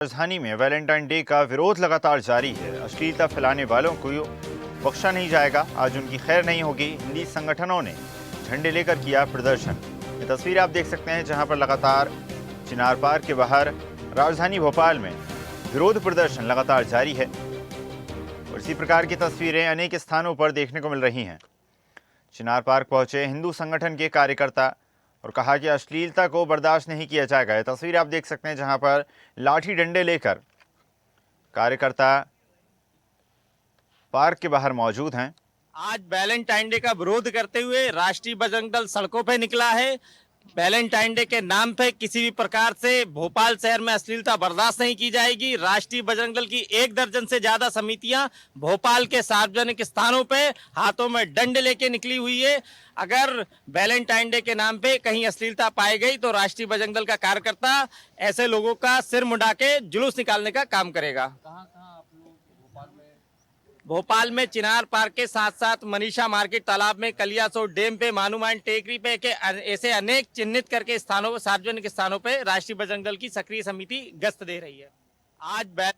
राजधानी में Valentine day का विरोध लगातार जारी है। अश्लीलता फैलाने वालों को बख्शा नहीं जाएगा। आज उनकी खैर नहीं होगी। हिंदी संगठनों ने झंडे लेकर किया प्रदर्शन। ये तस्वीर आप देख सकते हैं, जहां पर लगातार चिनार पार्क के बाहर राजधानी भोपाल में विरोध प्रदर्शन लगातार जारी है और इसी प्रकार की तस्वीरें अनेक स्थानों पर देखने को मिल रही हैं। चिनार पार्क पहुंचे हिंदू संगठन के कार्यकर्ता और कहा कि अश्लीलता को बर्दाश्त नहीं किया जाएगा। ये तस्वीर आप देख सकते हैं, जहां पर लाठी डंडे लेकर कार्यकर्ता पार्क के बाहर मौजूद हैं। आज वैलेंटाइन डे का विरोध करते हुए राष्ट्रीय बजरंग दल सड़कों पर निकला है। वैलेंटाइन डे के नाम पे किसी भी प्रकार से भोपाल शहर में अश्लीलता बर्दाश्त नहीं की जाएगी। राष्ट्रीय बजरंग दल की 1 दर्जन से ज्यादा समितियां भोपाल के सार्वजनिक स्थानों पे हाथों में डंडे लेके निकली हुई है। अगर वैलेंटाइन डे के नाम पे कहीं अश्लीलता पाई गई तो राष्ट्रीय बजरंग दल का कार्यकर्ता ऐसे लोगों का सिर मुंडा के जुलूस निकालने का काम करेगा। भोपाल में चिनार पार्क के साथ साथ मनीषा मार्केट तालाब में, कलियासोत डैम पे, मानुमान टेकरी पे के ऐसे अनेक चिन्हित करके स्थानों, सार्वजनिक स्थानों पे राष्ट्रीय बजरंग दल की सक्रिय समिति गश्त दे रही है। आज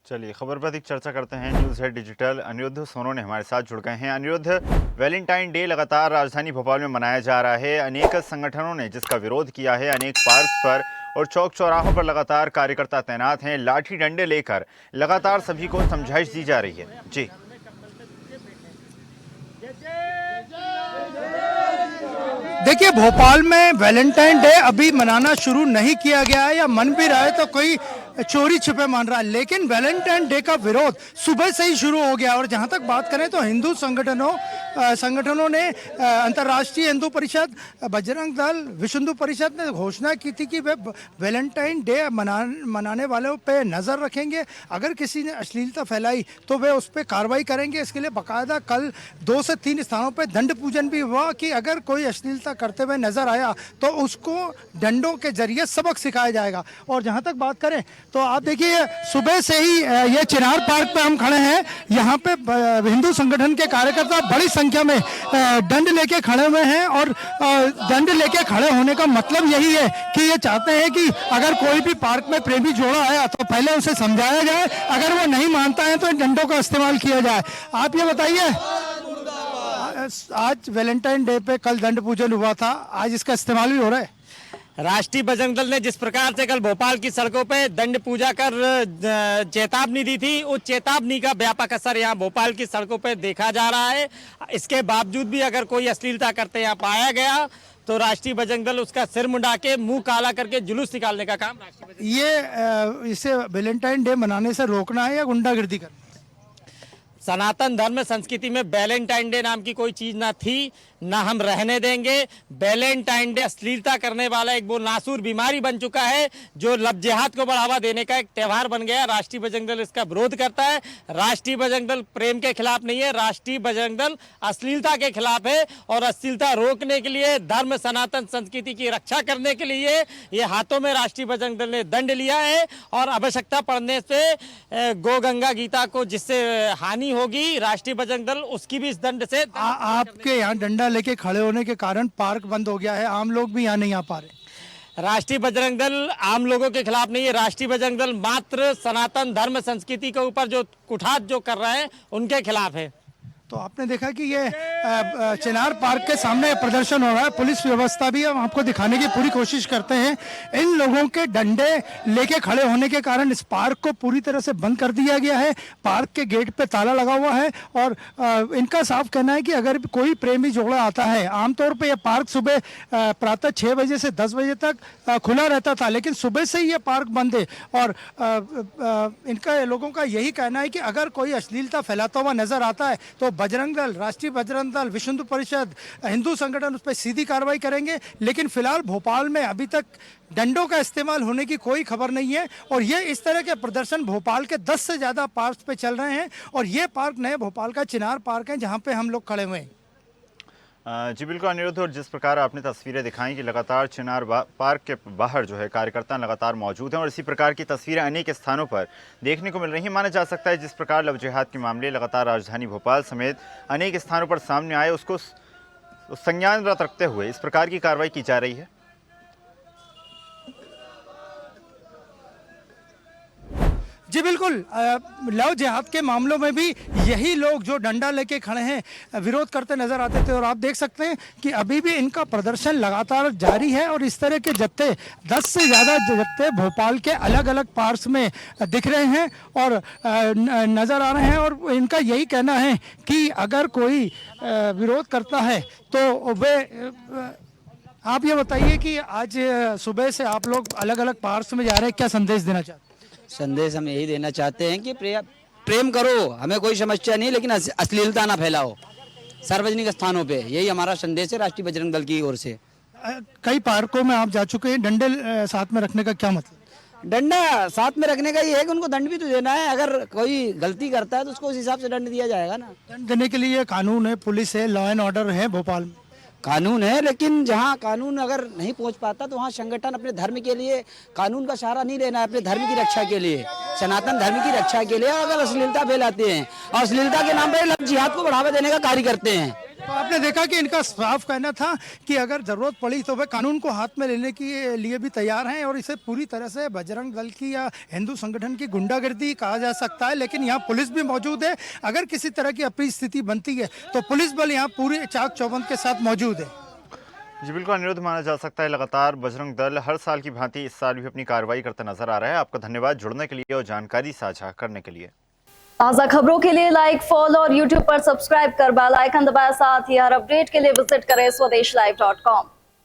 चलिए खबर पर अधिक चर्चा करते हैं। News head digital Aniruddha Sonone हमारे साथ जुड़ गए हैं। अनिरुद्ध, वैलेंटाइन डे लगातार राजधानी भोपाल में मनाया जा रहा है। अनेक संगठनों ने जिसका विरोध किया है, अनेक पार्क पर और चौक चौराहों पर लगातार कार्यकर्ता तैनात हैं। लाठी डंडे लेकर लगातार सभी को समझाइश दी जा रही है। जी, देखिए, भोपाल में वैलेंटाइन डे अभी मनाना शुरू नहीं किया गया है, या मन भी रहा है तो कोई चोरी छिपे मान रहा है, लेकिन वैलेंटाइन डे का विरोध सुबह से ही शुरू हो गया। और जहां तक बात करें तो हिंदू संगठनों ने अंतर्राष्ट्रीय हिंदू परिषद, बजरंग दल, विश्व हिंदू परिषद ने घोषणा की थी कि वे वैलेंटाइन डे मनाने वालों पे नज़र रखेंगे। अगर किसी ने अश्लीलता फैलाई तो वे उस पर कार्रवाई करेंगे। इसके लिए बाकायदा कल 2 से 3 स्थानों पर दंड पूजन भी हुआ कि अगर कोई अश्लीलता करते हुए नजर आया तो उसको डंडों के जरिए सबक सिखाया जाएगा। और जहां तक बात करें तो आप देखिए, सुबह से ही ये चिनार पार्क पे हम खड़े हैं। यहाँ पे हिंदू संगठन के कार्यकर्ता बड़ी संख्या में दंड लेके खड़े हुए हैं। और दंड लेके खड़े होने का मतलब यही है कि ये चाहते हैं कि अगर कोई भी पार्क में प्रेमी जोड़ा आया तो पहले उसे समझाया जाए, अगर वो नहीं मानता है तो डंडों का इस्तेमाल किया जाए। आप ये बताइए, आज वैलेंटाइन डे पे कल दंड पूजन हुआ था, आज इसका इस्तेमाल भी हो रहा है। राष्ट्रीय बजरंग दल ने जिस प्रकार से कल भोपाल की सड़कों पे दंड पूजा कर चेतावनी दी थी, उस चेतावनी का व्यापक असर यहाँ भोपाल की सड़कों पे देखा जा रहा है। इसके बावजूद भी अगर कोई अश्लीलता करते यहाँ पाया गया तो राष्ट्रीय बजरंग दल उसका सिर मुंडा के, मुंह काला करके जुलूस निकालने का काम इसे वैलेंटाइन डे मनाने से रोकना है या गुंडागिर्दी करना? सनातन धर्म संस्कृति में वैलेंटाइन डे नाम की कोई चीज ना थी, ना हम रहने देंगे। वैलेंटाइन डे अश्लीलता करने वाला एक वो नासूर बीमारी बन चुका है जो लव जिहाद को बढ़ावा देने का एक त्यौहार बन गया। राष्ट्रीय बजरंग दल इसका विरोध करता है। राष्ट्रीय बजरंग दल प्रेम के खिलाफ नहीं है, राष्ट्रीय बजरंग दल अश्लीलता के खिलाफ है। और अश्लीलता रोकने के लिए, धर्म सनातन संस्कृति की रक्षा करने के लिए ये हाथों में राष्ट्रीय बजरंग दल ने दंड लिया है। और आवश्यकता पड़ने से गौ गंगा गीता को जिससे हानि होगी, राष्ट्रीय बजरंग दल उसकी भी इस दंड से आपके यहाँ डंडा लेके खड़े होने के कारण पार्क बंद हो गया है, आम लोग भी यहाँ नहीं आ पा रहे। राष्ट्रीय बजरंग दल आम लोगों के खिलाफ नहीं है। राष्ट्रीय बजरंग दल मात्र सनातन धर्म संस्कृति के ऊपर जो कुठात जो कर रहे हैं उनके खिलाफ है। तो आपने देखा कि ये चिनार पार्क के सामने प्रदर्शन हो रहा है। पुलिस व्यवस्था भी हम आपको दिखाने की पूरी कोशिश करते हैं। इन लोगों के डंडे लेके खड़े होने के कारण इस पार्क को पूरी तरह से बंद कर दिया गया है। पार्क के गेट पे ताला लगा हुआ है और इनका साफ कहना है कि अगर कोई प्रेमी जोड़ा आता है, आमतौर पे ये पार्क सुबह प्रातः 6 बजे से 10 बजे तक खुला रहता था, लेकिन सुबह से ही ये पार्क बंद है। और इनका लोगों का यही कहना है कि अगर कोई अश्लीलता फैलाता हुआ नजर आता है तो बजरंग दल, राष्ट्रीय बजरंग दल, विश्व हिंदू परिषद, हिंदू संगठन उस पर सीधी कार्रवाई करेंगे। लेकिन फिलहाल भोपाल में अभी तक डंडों का इस्तेमाल होने की कोई खबर नहीं है। और ये इस तरह के प्रदर्शन भोपाल के 10 से ज़्यादा पार्क पे चल रहे हैं। और ये पार्क नए भोपाल का चिनार पार्क है जहाँ पे हम लोग खड़े हुए हैं। जी बिल्कुल अनिरुद्ध, और जिस प्रकार आपने तस्वीरें दिखाई कि लगातार चिनार पार्क के बाहर जो है कार्यकर्ता लगातार मौजूद हैं और इसी प्रकार की तस्वीरें अनेक स्थानों पर देखने को मिल रही हैं। माना जा सकता है जिस प्रकार लव जिहाद के मामले लगातार राजधानी भोपाल समेत अनेक स्थानों पर सामने आए, उसको संज्ञानरत रखते हुए इस प्रकार की कार्रवाई की जा रही है। जी बिल्कुल, लव जिहाद के मामलों में भी यही लोग जो डंडा लेके खड़े हैं विरोध करते नजर आते थे, और आप देख सकते हैं कि अभी भी इनका प्रदर्शन लगातार जारी है और इस तरह के जत्थे 10 से ज़्यादा जत्थे भोपाल के अलग अलग पार्ट्स में दिख रहे हैं और नज़र आ रहे हैं। और इनका यही कहना है कि अगर कोई विरोध करता है तो वे आप ये बताइए कि आज सुबह से आप लोग अलग अलग पार्ट्स में जा रहे हैं, क्या संदेश देना चाहते हैं? संदेश हम यही देना चाहते हैं कि प्रेम करो, हमें कोई समस्या नहीं, लेकिन अश्लीलता ना फैलाओ सार्वजनिक स्थानों पे। यही हमारा संदेश है राष्ट्रीय बजरंग दल की ओर से। कई पार्कों में आप जा चुके हैं, डंडे साथ में रखने का क्या मतलब? डंडा साथ में रखने का ये है कि उनको दंड भी तो देना है। अगर कोई गलती करता है तो उसको उस हिसाब से दंड दिया जाएगा ना। दंड देने के लिए कानून है, पुलिस है, लॉ एंड ऑर्डर है भोपाल में। कानून है, लेकिन जहाँ कानून अगर नहीं पहुँच पाता तो वहाँ संगठन अपने धर्म के लिए कानून का सहारा नहीं लेना है, अपने धर्म की रक्षा के लिए, सनातन धर्म की रक्षा के लिए। और अगर अश्लीलता फैलाते हैं और अश्लीलता के नाम पर लव जिहाद को बढ़ावा देने का कार्य करते हैं। तो आपने देखा कि इनका साफ कहना था कि अगर जरूरत पड़ी तो वे कानून को हाथ में लेने के लिए भी तैयार हैं, और इसे पूरी तरह से बजरंग दल की या हिंदू संगठन की गुंडागर्दी कहा जा सकता है। लेकिन यहाँ पुलिस भी मौजूद है, अगर किसी तरह की अप्रिय स्थिति बनती है तो पुलिस बल यहाँ पूरे चाक चौबंद के साथ मौजूद है। जी बिल्कुल अनिरुद्ध, माना जा सकता है लगातार बजरंग दल हर साल की भांति इस साल भी अपनी कार्रवाई करता नजर आ रहा है। आपका धन्यवाद जुड़ने के लिए और जानकारी साझा करने के लिए। ताज़ा खबरों के लिए लाइक, फॉलो और यूट्यूब पर सब्सक्राइब कर बेल आइकन दबाएं। साथ ही हर अपडेट के लिए विजिट करें स्वदेशलाइव.com।